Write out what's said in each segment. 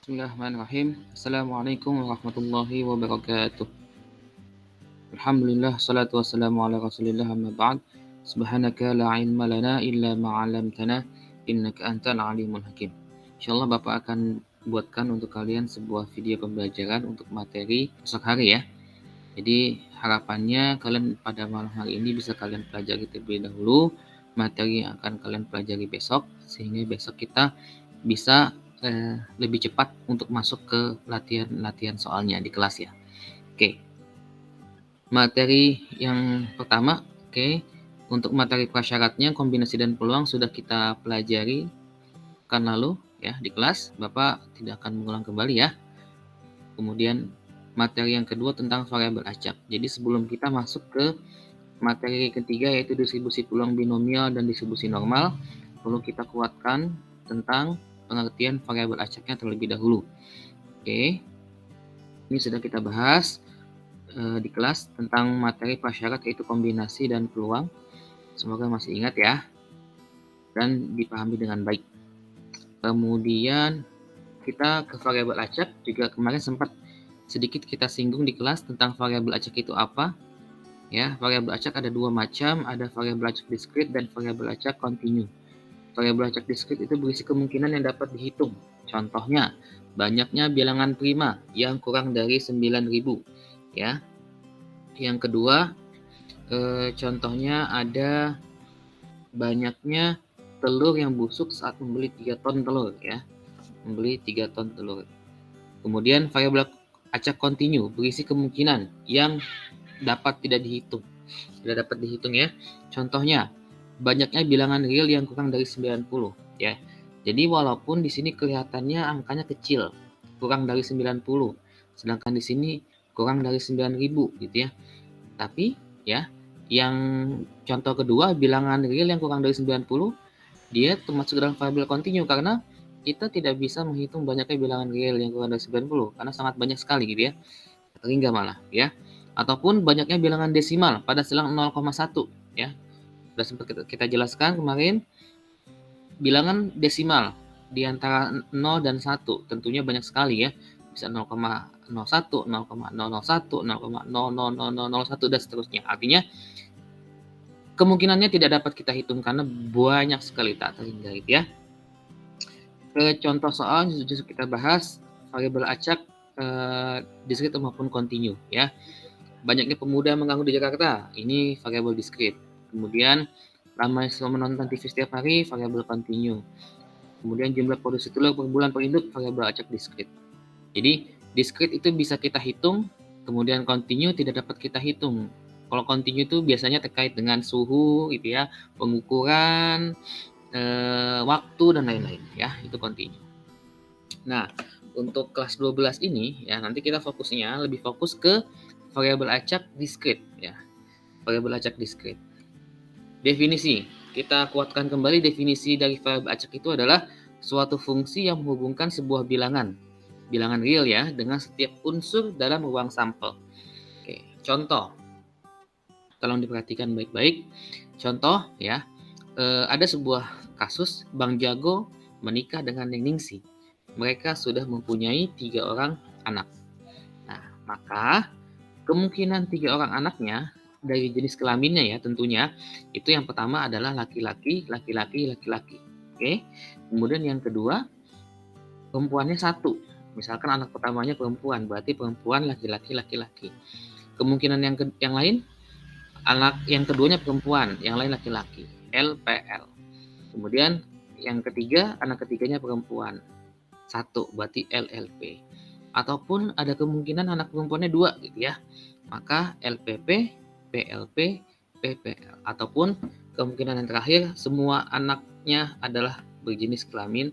Bismillahirrahmanirrahim. Assalamualaikum warahmatullahi wabarakatuh. Alhamdulillah, salatu wassalamu ala rasulillah amma ba'd. Subhanaka la ilma lana illa ma'alamtana innaka antal alimul hakim. Insyaallah Bapak akan buatkan untuk kalian sebuah video pembelajaran untuk materi esok hari ya. Jadi harapannya kalian pada malam hari ini bisa kalian pelajari terlebih dahulu materi yang akan kalian pelajari besok, sehingga besok kita bisa lebih cepat untuk masuk ke latihan soalnya di kelas ya. Oke, materi yang pertama, untuk materi prasyaratnya kombinasi dan peluang sudah kita pelajari kan lalu ya di kelas. Bapak tidak akan mengulang kembali ya. Kemudian materi yang kedua tentang variabel acak. Jadi sebelum kita masuk ke materi ketiga yaitu distribusi peluang binomial dan distribusi normal, perlu kita kuatkan tentang pengertian variabel acaknya terlebih dahulu. Oke, ini sudah kita bahas di kelas tentang materi prasyarat yaitu kombinasi dan peluang. Semoga masih ingat ya dan dipahami dengan baik. Kemudian kita ke variabel acak, juga kemarin sempat sedikit kita singgung di kelas tentang variabel acak itu apa. Ya, variabel acak ada dua macam, ada variabel acak diskrit dan variabel acak kontinu. Variabel acak diskrit itu berisi kemungkinan yang dapat dihitung. Contohnya, banyaknya bilangan prima yang kurang dari 9.000 ya. Yang kedua, contohnya ada banyaknya telur yang busuk saat membeli 3 ton telur ya. Membeli 3 ton telur. Kemudian variabel acak kontinu berisi kemungkinan yang dapat tidak dihitung. Tidak dapat dihitung ya. Contohnya, banyaknya bilangan real yang kurang dari 90 ya. Jadi walaupun di sini kelihatannya angkanya kecil, kurang dari 90, sedangkan di sini kurang dari 9.000 gitu ya. Tapi ya, yang contoh kedua bilangan real yang kurang dari 90 dia termasuk dalam variabel kontinu karena kita tidak bisa menghitung banyaknya bilangan real yang kurang dari 90 karena sangat banyak sekali gitu ya. Terhingga malah ya. Ataupun banyaknya bilangan desimal pada silang 0,1 ya. Sudah sempat kita jelaskan kemarin, bilangan desimal di antara 0 dan 1 tentunya banyak sekali ya. Bisa 0,01, 0,001, 0,000001 dan seterusnya. Artinya kemungkinannya tidak dapat kita hitung karena banyak sekali tak terhingga gitu ya. Ke contoh soal justru kita bahas variabel acak diskrit maupun kontinu ya. Banyaknya pemuda mengganggu di Jakarta, ini variabel diskrit. Kemudian ramai selama menonton TV setiap hari, variabel kontinu. Kemudian jumlah produksi telur per bulan per induk, variabel acak diskrit. Jadi diskrit itu bisa kita hitung, kemudian kontinu tidak dapat kita hitung. Kalau kontinu itu biasanya terkait dengan suhu gitu ya, pengukuran, waktu dan lain-lain ya, itu kontinu. Nah, untuk kelas 12 ini ya nanti kita fokusnya lebih fokus ke variabel acak diskrit ya. Variabel acak diskrit. Definisi. Kita kuatkan kembali definisi dari variabel acak itu adalah suatu fungsi yang menghubungkan sebuah bilangan real ya dengan setiap unsur dalam ruang sampel. Oke, contoh. Tolong diperhatikan baik-baik. Contoh ya, ada sebuah kasus Bang Jago menikah dengan Neng Ningsi. Mereka sudah mempunyai 3 orang anak. Nah, maka kemungkinan 3 orang anaknya dari jenis kelaminnya ya tentunya, itu yang pertama adalah laki-laki, laki-laki, laki-laki. Oke. Kemudian yang kedua, perempuannya 1. Misalkan anak pertamanya perempuan, berarti perempuan, laki-laki, laki-laki. Kemungkinan yang lain, anak yang keduanya perempuan, yang lain laki-laki. LPL. Kemudian yang ketiga, anak ketiganya perempuan. 1, berarti LLP. Ataupun ada kemungkinan anak perempuannya 2 gitu ya. Maka LPP, PLP, PPL. Ataupun kemungkinan yang terakhir, semua anaknya adalah berjenis kelamin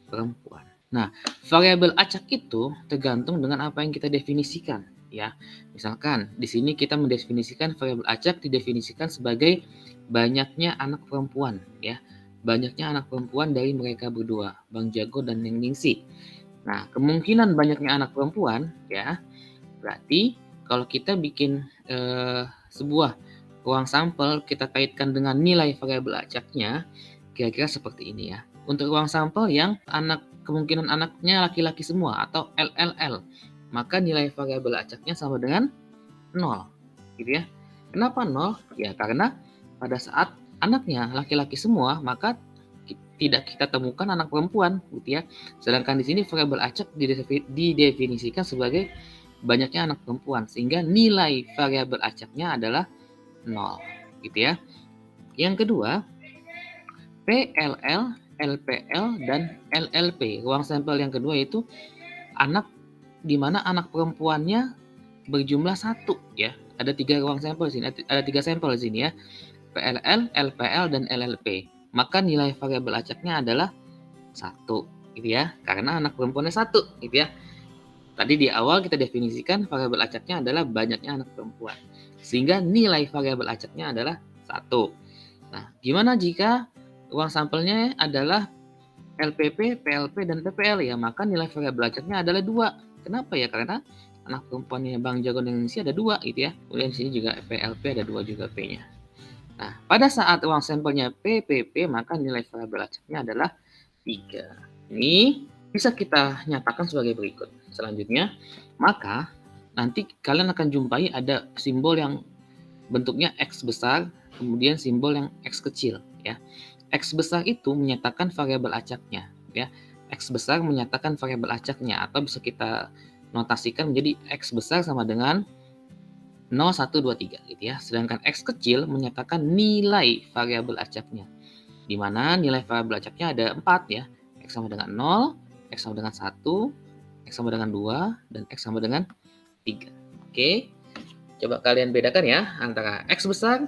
perempuan. Nah, variabel acak itu tergantung dengan apa yang kita definisikan ya. Misalkan di sini kita mendefinisikan variabel acak didefinisikan sebagai banyaknya anak perempuan ya. Banyaknya anak perempuan dari mereka berdua, Bang Jago dan Neng Ningsi. Nah, kemungkinan banyaknya anak perempuan ya, berarti kalau kita bikin sebuah ruang sampel, kita kaitkan dengan nilai variabel acaknya, kira-kira seperti ini ya. Untuk ruang sampel yang anak kemungkinan anaknya laki-laki semua atau LLL, maka nilai variabel acaknya sama dengan 0, gitu ya. Kenapa 0? Ya karena pada saat anaknya laki-laki semua, maka tidak kita temukan anak perempuan, gitu ya. Sedangkan di sini variabel acak didefinisikan sebagai banyaknya anak perempuan, sehingga nilai variabel acaknya adalah 0, gitu ya. Yang kedua, PLL, LPL, dan LLP. Ruang sampel yang kedua yaitu anak di mana anak perempuannya berjumlah 1 ya. Ada 3 ruang sampel di sini, ada 3 sampel di sini ya. PLL, LPL, dan LLP. Maka nilai variabel acaknya adalah 1 gitu ya. Karena anak perempuannya 1 gitu ya. Tadi di awal kita definisikan variabel acaknya adalah banyaknya anak perempuan. Sehingga nilai variabel acaknya adalah 1. Nah, gimana jika ruang sampelnya adalah LPP, PLP, dan PPL ya? Maka nilai variabel acaknya adalah 2. Kenapa ya? Karena anak perempuannya Bang Jago dan Ningsi ada 2 gitu ya. Kemudian di sini juga PLP ada 2 juga P-nya. Nah, pada saat ruang sampelnya PPP, maka nilai variabel acaknya adalah 3. Ini bisa kita nyatakan sebagai berikut. Selanjutnya, maka nanti kalian akan jumpai ada simbol yang bentuknya X besar, kemudian simbol yang X kecil ya. X besar itu menyatakan variabel acaknya ya. X besar menyatakan variabel acaknya, atau bisa kita notasikan menjadi X besar sama dengan 0, 1, 2, 3 gitu ya. Sedangkan X kecil menyatakan nilai variabel acaknya, di mana nilai variabel acaknya ada 4 ya. X sama dengan 0, X sama dengan 1, X sama dengan 2, dan X sama dengan 3. Oke, coba kalian bedakan ya antara X besar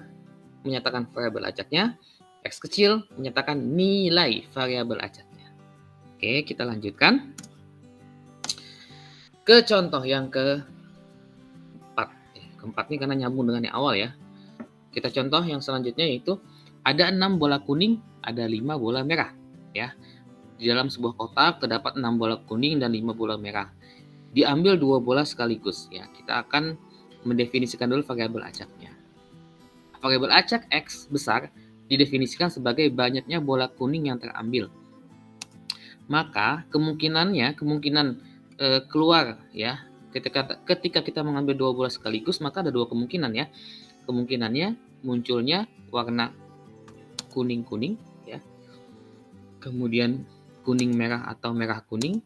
menyatakan variabel acaknya, X kecil menyatakan nilai variabel acaknya. Oke, kita lanjutkan ke contoh yang keempat. Keempat ini karena nyambung dengan yang awal ya. Kita contoh yang selanjutnya yaitu ada 6 bola kuning, ada 5 bola merah ya. Di dalam sebuah kotak terdapat 6 bola kuning dan 5 bola merah. Diambil 2 bola sekaligus ya. Kita akan mendefinisikan dulu variabel acaknya. Variabel acak X besar didefinisikan sebagai banyaknya bola kuning yang terambil. Maka kemungkinan keluar ya, ketika kita mengambil 2 bola sekaligus, maka ada 2 kemungkinan ya. Kemungkinannya munculnya warna kuning-kuning ya. Kemudian kuning merah atau merah kuning,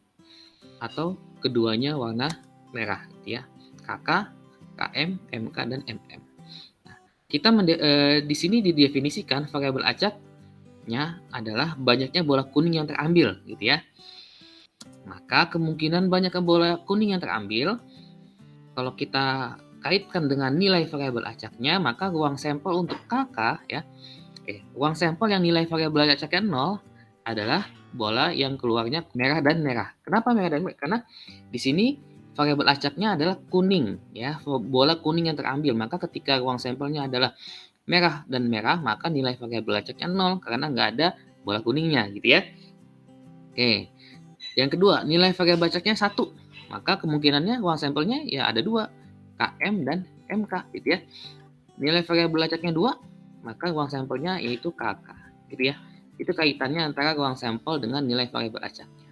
atau keduanya warna merah gitu ya. KK, KM, MK, dan MM. Nah, kita di sini didefinisikan variabel acaknya adalah banyaknya bola kuning yang terambil gitu ya. Maka kemungkinan banyaknya bola kuning yang terambil, kalau kita kaitkan dengan nilai variabel acaknya, maka ruang sampel untuk KK ya, ruang sampel yang nilai variabel acaknya 0 adalah bola yang keluarnya merah dan merah. Kenapa merah dan merah? Karena di sini variabel acaknya adalah kuning ya, bola kuning yang terambil. Maka ketika ruang sampelnya adalah merah dan merah, maka nilai variabel acaknya 0 karena nggak ada bola kuningnya gitu ya. Oke. Yang kedua, nilai variabel acaknya 1. Maka kemungkinannya ruang sampelnya ya ada 2, KM dan MK gitu ya. Nilai variabel acaknya 2, maka ruang sampelnya yaitu KK gitu ya. Itu kaitannya antara ruang sampel dengan nilai variabel acaknya.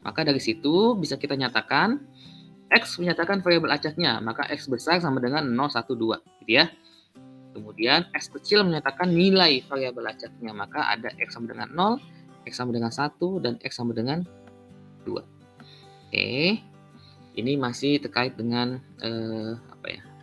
Maka dari situ bisa kita nyatakan X menyatakan variabel acaknya, maka X besar sama dengan 0, 1, 2 gitu ya. Kemudian X kecil menyatakan nilai variabel acaknya, maka ada X sama dengan 0, X sama dengan 1, dan X sama dengan 2. Oke, ini masih terkait dengan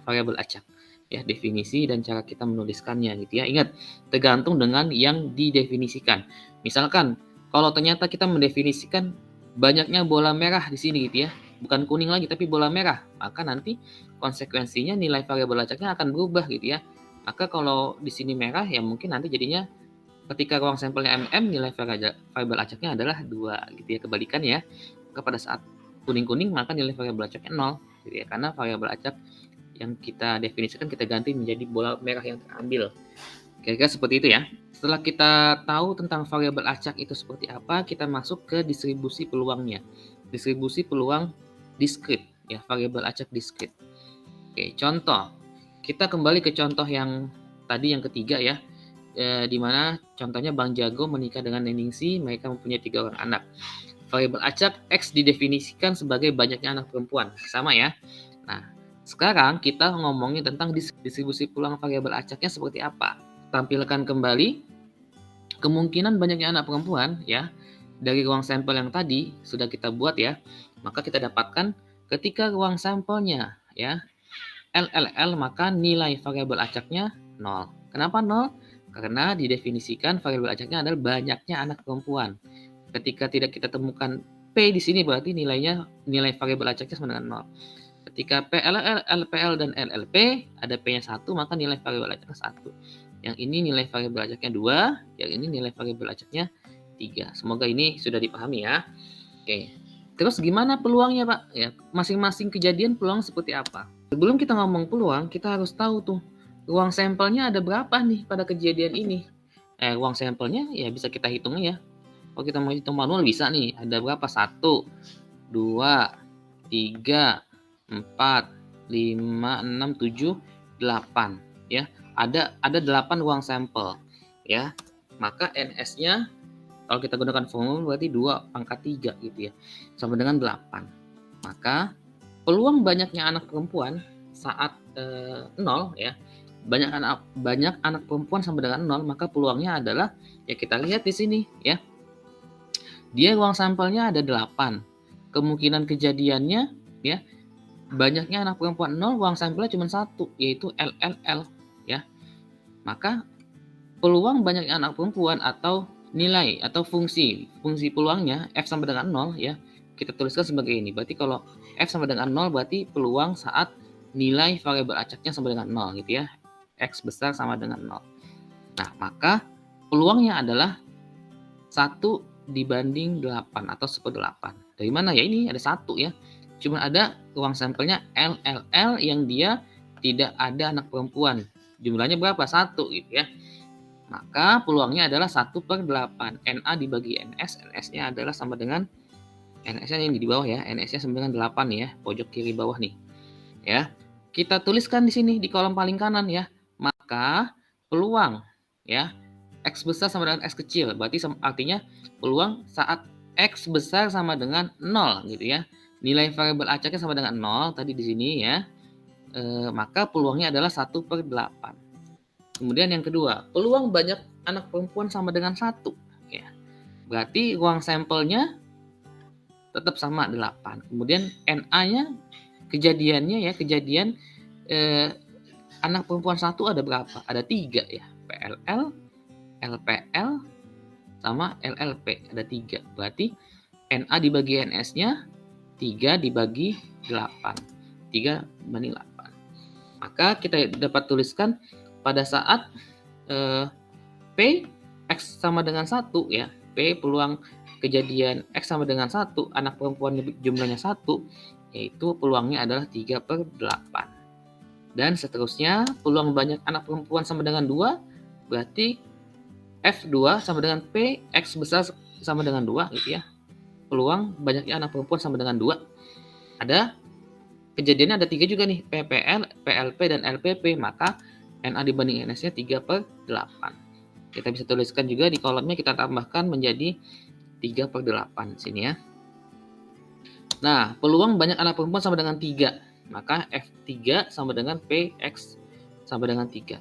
variabel acak ya, definisi dan cara kita menuliskannya gitu ya. Ingat, tergantung dengan yang didefinisikan. Misalkan kalau ternyata kita mendefinisikan banyaknya bola merah di sini gitu ya, bukan kuning lagi tapi bola merah, maka nanti konsekuensinya nilai variabel acaknya akan berubah gitu ya. Maka kalau di sini merah ya mungkin nanti jadinya ketika ruang sampelnya MM, nilai variabel acaknya adalah 2 gitu ya, kebalikannya ya. Maka pada saat kuning-kuning maka nilai variabel acaknya 0 gitu ya, karena variabel acak yang kita definisikan kita ganti menjadi bola merah yang terambil. Kira-kira seperti itu ya. Setelah kita tahu tentang variabel acak itu seperti apa, kita masuk ke distribusi peluangnya. Distribusi peluang diskrit ya, variabel acak diskrit. Oke, contoh. Kita kembali ke contoh yang tadi yang ketiga ya. Di mana contohnya Bang Jago menikah dengan Neningsi, mereka mempunyai 3 orang anak. variabel acak X didefinisikan sebagai banyaknya anak perempuan. Sama ya. Nah, sekarang kita ngomongin tentang distribusi peluang variabel acaknya seperti apa. Tampilkan kembali kemungkinan banyaknya anak perempuan ya dari ruang sampel yang tadi sudah kita buat ya. Maka kita dapatkan ketika ruang sampelnya ya LLL maka nilai variabel acaknya 0. Kenapa 0? Karena didefinisikan variabel acaknya adalah banyaknya anak perempuan. Ketika tidak kita temukan P di sini berarti nilai variabel acaknya sama dengan 0. Ketika PLL, LPL, dan LLP ada P-nya 1 maka nilai variabel acaknya 1. Yang ini nilai variabel acaknya 2, yang ini nilai variabel acaknya 3. Semoga ini sudah dipahami ya. Oke. Terus gimana peluangnya, Pak? Ya, masing-masing kejadian peluang seperti apa? Sebelum kita ngomong peluang, kita harus tahu tuh ruang sampelnya ada berapa nih pada kejadian ini. Ruang sampelnya ya bisa kita hitung ya. Kalau kita mau hitung manual bisa nih, ada berapa? 1, 2, 3, 4, 5, 6, 7, 8 ya. Ada 8 ruang sampel ya. Maka NS-nya kalau kita gunakan formula berarti 2 pangkat 3 gitu ya. Sama dengan 8. Maka peluang banyaknya anak perempuan saat 0 ya. Banyak anak perempuan sama dengan 0, maka peluangnya adalah ya kita lihat di sini ya. Dia ruang sampelnya ada 8. Kemungkinan kejadiannya ya banyaknya anak perempuan 0, ruang sampelnya cuma 1 yaitu LLL ya. Maka peluang banyaknya anak perempuan atau nilai atau fungsi peluangnya F sama dengan 0 ya. Kita tuliskan sebagai ini. Berarti kalau F sama dengan 0 berarti peluang saat nilai variabel acaknya sama dengan 0 gitu ya. X besar sama dengan 0. Nah, maka peluangnya adalah 1 dibanding 8 atau 1/8. Dari mana ya? Ini ada 1 ya. Cuma ada ruang sampelnya LLL yang dia tidak ada anak perempuan. Jumlahnya berapa? 1 gitu ya. Maka peluangnya adalah 1/8. NA dibagi NS. NS-nya adalah sama dengan NS-nya ini di bawah ya. NS-nya sama dengan 8 ya. Pojok kiri bawah nih. Ya. Kita tuliskan di sini di kolom paling kanan ya. Maka peluang ya X besar sama dengan X kecil. Berarti artinya peluang saat X besar sama dengan 0 gitu ya. Nilai variabel acaknya sama dengan 0 tadi di sini ya. Maka peluangnya adalah 1/8. Kemudian yang kedua, peluang banyak anak perempuan sama dengan 1 ya. Berarti ruang sampelnya tetap sama 8. Kemudian NA-nya kejadian anak perempuan 1 ada berapa? Ada 3 ya. PLL, LPL, sama LLP. Ada 3. Berarti NA dibagi NS-nya 3 dibagi 8. 3 banding 8. Maka kita dapat tuliskan pada saat P X sama dengan 1 ya. P peluang kejadian X sama dengan 1, anak perempuan jumlahnya 1, yaitu peluangnya adalah 3/8. Dan seterusnya, peluang banyak anak perempuan sama dengan 2, berarti F2 sama dengan P, X besar sama dengan 2 gitu ya. Peluang banyaknya anak perempuan sama dengan 2. Ada kejadiannya ada 3 juga nih, PPL, PLP, dan LPP, maka NA dibanding NS-nya 3/8. Kita bisa tuliskan juga di kolomnya, kita tambahkan menjadi 3/8 sini ya. Nah, peluang banyak anak perempuan sama dengan 3. Maka F3 sama dengan PX sama dengan 3.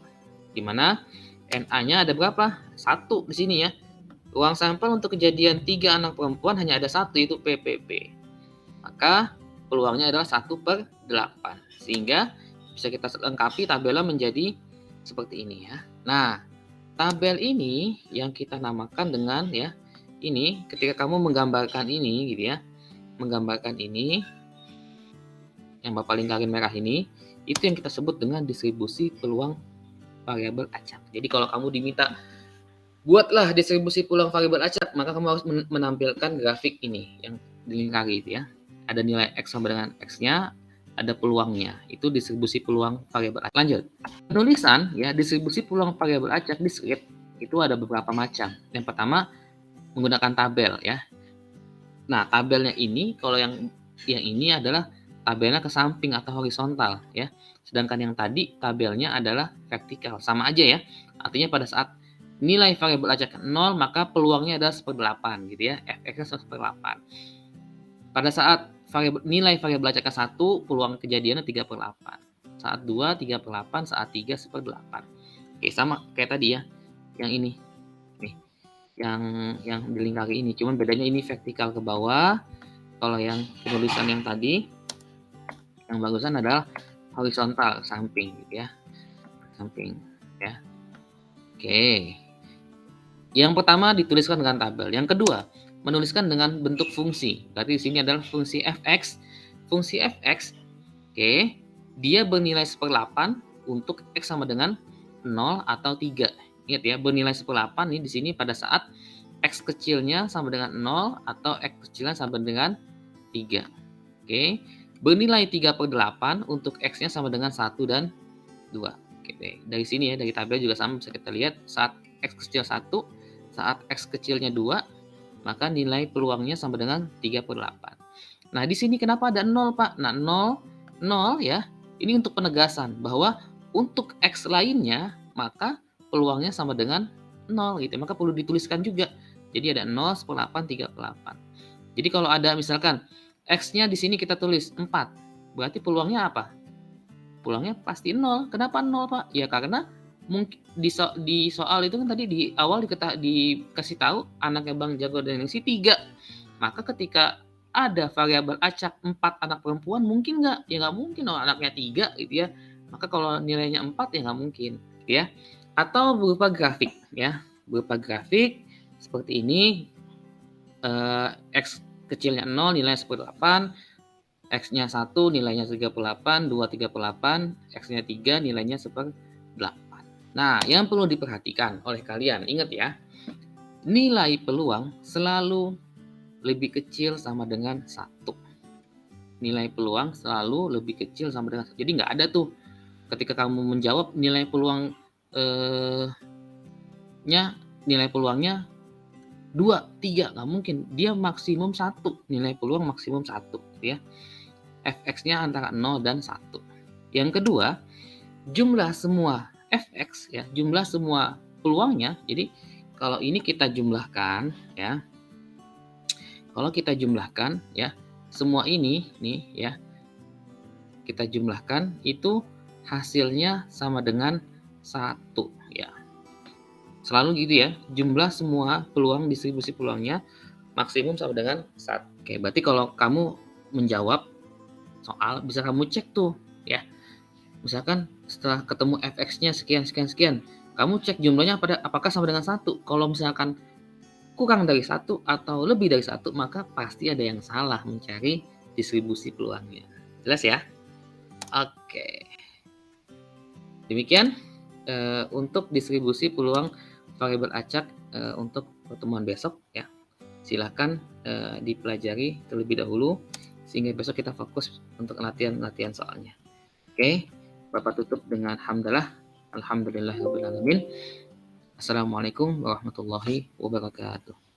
Di mana NA-nya ada berapa? 1 di sini ya. Ruang sampel untuk kejadian 3 anak perempuan hanya ada 1 yaitu PPP. Maka peluangnya adalah 1/8. Sehingga bisa kita lengkapi tabelnya menjadi seperti ini ya. Nah, tabel ini yang kita namakan dengan ya, ini ketika kamu menggambarkan ini gitu ya. Menggambarkan ini yang Bapak lingkarin merah ini, itu yang kita sebut dengan distribusi peluang variabel acak. Jadi kalau kamu diminta buatlah distribusi peluang variabel acak, maka kamu harus menampilkan grafik ini yang dilingkari itu ya. Ada nilai X sama dengan X-nya, ada peluangnya. Itu distribusi peluang variabel acak. Lanjut. Penulisan ya, distribusi peluang variabel acak di script itu ada beberapa macam. Yang pertama menggunakan tabel ya. Nah, tabelnya ini kalau yang ini adalah tabelnya ke samping atau horizontal ya. Sedangkan yang tadi tabelnya adalah vertikal. Sama aja ya. Artinya pada saat nilai variabel acak 0, maka peluangnya adalah 1/8 gitu ya. Fx-nya 1/8. Pada saat nilai variabel acak 1, peluang kejadiannya 3/8. Saat 2, 3/8, saat 3, 1/8. Oke, sama kayak tadi ya. Yang ini. Nih. Yang dilingkari ini. Cuman bedanya ini vertikal ke bawah. Kalau yang penulisan yang tadi, yang bagusan adalah horizontal, samping gitu ya. Samping ya. Oke. Yang pertama dituliskan dengan tabel. Yang kedua, menuliskan dengan bentuk fungsi. Berarti di sini adalah fungsi fx. Fungsi fx, oke, dia bernilai 1/8 untuk x sama dengan 0 atau 3. Ingat ya, bernilai 1/8 nih di sini pada saat x kecilnya sama dengan 0 atau x kecilnya sama dengan 3. Oke. Bernilai 3/8 untuk x-nya sama dengan 1 dan 2. Oke, dari sini ya, dari tabel juga sama bisa kita lihat saat x kecil 1, saat x kecilnya 2, maka nilai peluangnya sama dengan 3/8. Nah, di sini kenapa ada 0, Pak? Nah, 0 ya, ini untuk penegasan bahwa untuk x lainnya, maka peluangnya sama dengan 0 gitu. Maka perlu dituliskan juga. Jadi ada 0, 1/8, 3/8. Jadi kalau ada misalkan x-nya di sini kita tulis 4, berarti peluangnya apa? Peluangnya pasti 0. Kenapa 0, Pak? Ya karena mungkin di soal itu kan tadi di awal dikasih tahu anaknya Bang Jago dan Ningsi 3. Maka ketika ada variabel acak 4 anak perempuan, mungkin nggak? Ya nggak mungkin dong anaknya 3 gitu ya. Maka kalau nilainya 4 ya nggak mungkin gitu ya. Atau berupa grafik ya. Berupa grafik seperti ini, x kecilnya 0 nilainya 1/8, x-nya 1 nilainya 3/8, 2 3/8, x-nya 3 nilainya 1/8. Nah, yang perlu diperhatikan oleh kalian, ingat ya, nilai peluang selalu lebih kecil sama dengan 1. Nilai peluang selalu lebih kecil sama dengan 1. Jadi nggak ada tuh ketika kamu menjawab nilai peluang nilai peluangnya 2, 3, nggak mungkin. Dia maksimum 1, nilai peluang maksimum 1 ya. Fx-nya antara 0 dan 1. Yang kedua, jumlah semua fx ya, jumlah semua peluangnya. Jadi kalau ini kita jumlahkan ya. Kalau kita jumlahkan ya, semua ini nih ya. Kita jumlahkan itu hasilnya sama dengan 1 ya. Selalu gitu ya, jumlah semua peluang, distribusi peluangnya maksimum sama dengan 1. Oke, berarti kalau kamu menjawab soal bisa kamu cek tuh ya. Misalkan setelah ketemu fx-nya sekian sekian sekian, kamu cek jumlahnya apakah sama dengan 1. Kalau misalkan kurang dari 1 atau lebih dari 1, maka pasti ada yang salah mencari distribusi peluangnya. Jelas ya? Oke. Demikian untuk distribusi peluang variabel acak untuk pertemuan besok ya. Silakan dipelajari terlebih dahulu sehingga besok kita fokus untuk latihan soalnya. Oke, Bapak tutup dengan hamdalah. Alhamdulillahirabbil alamin. Assalamualaikum warahmatullahi wabarakatuh.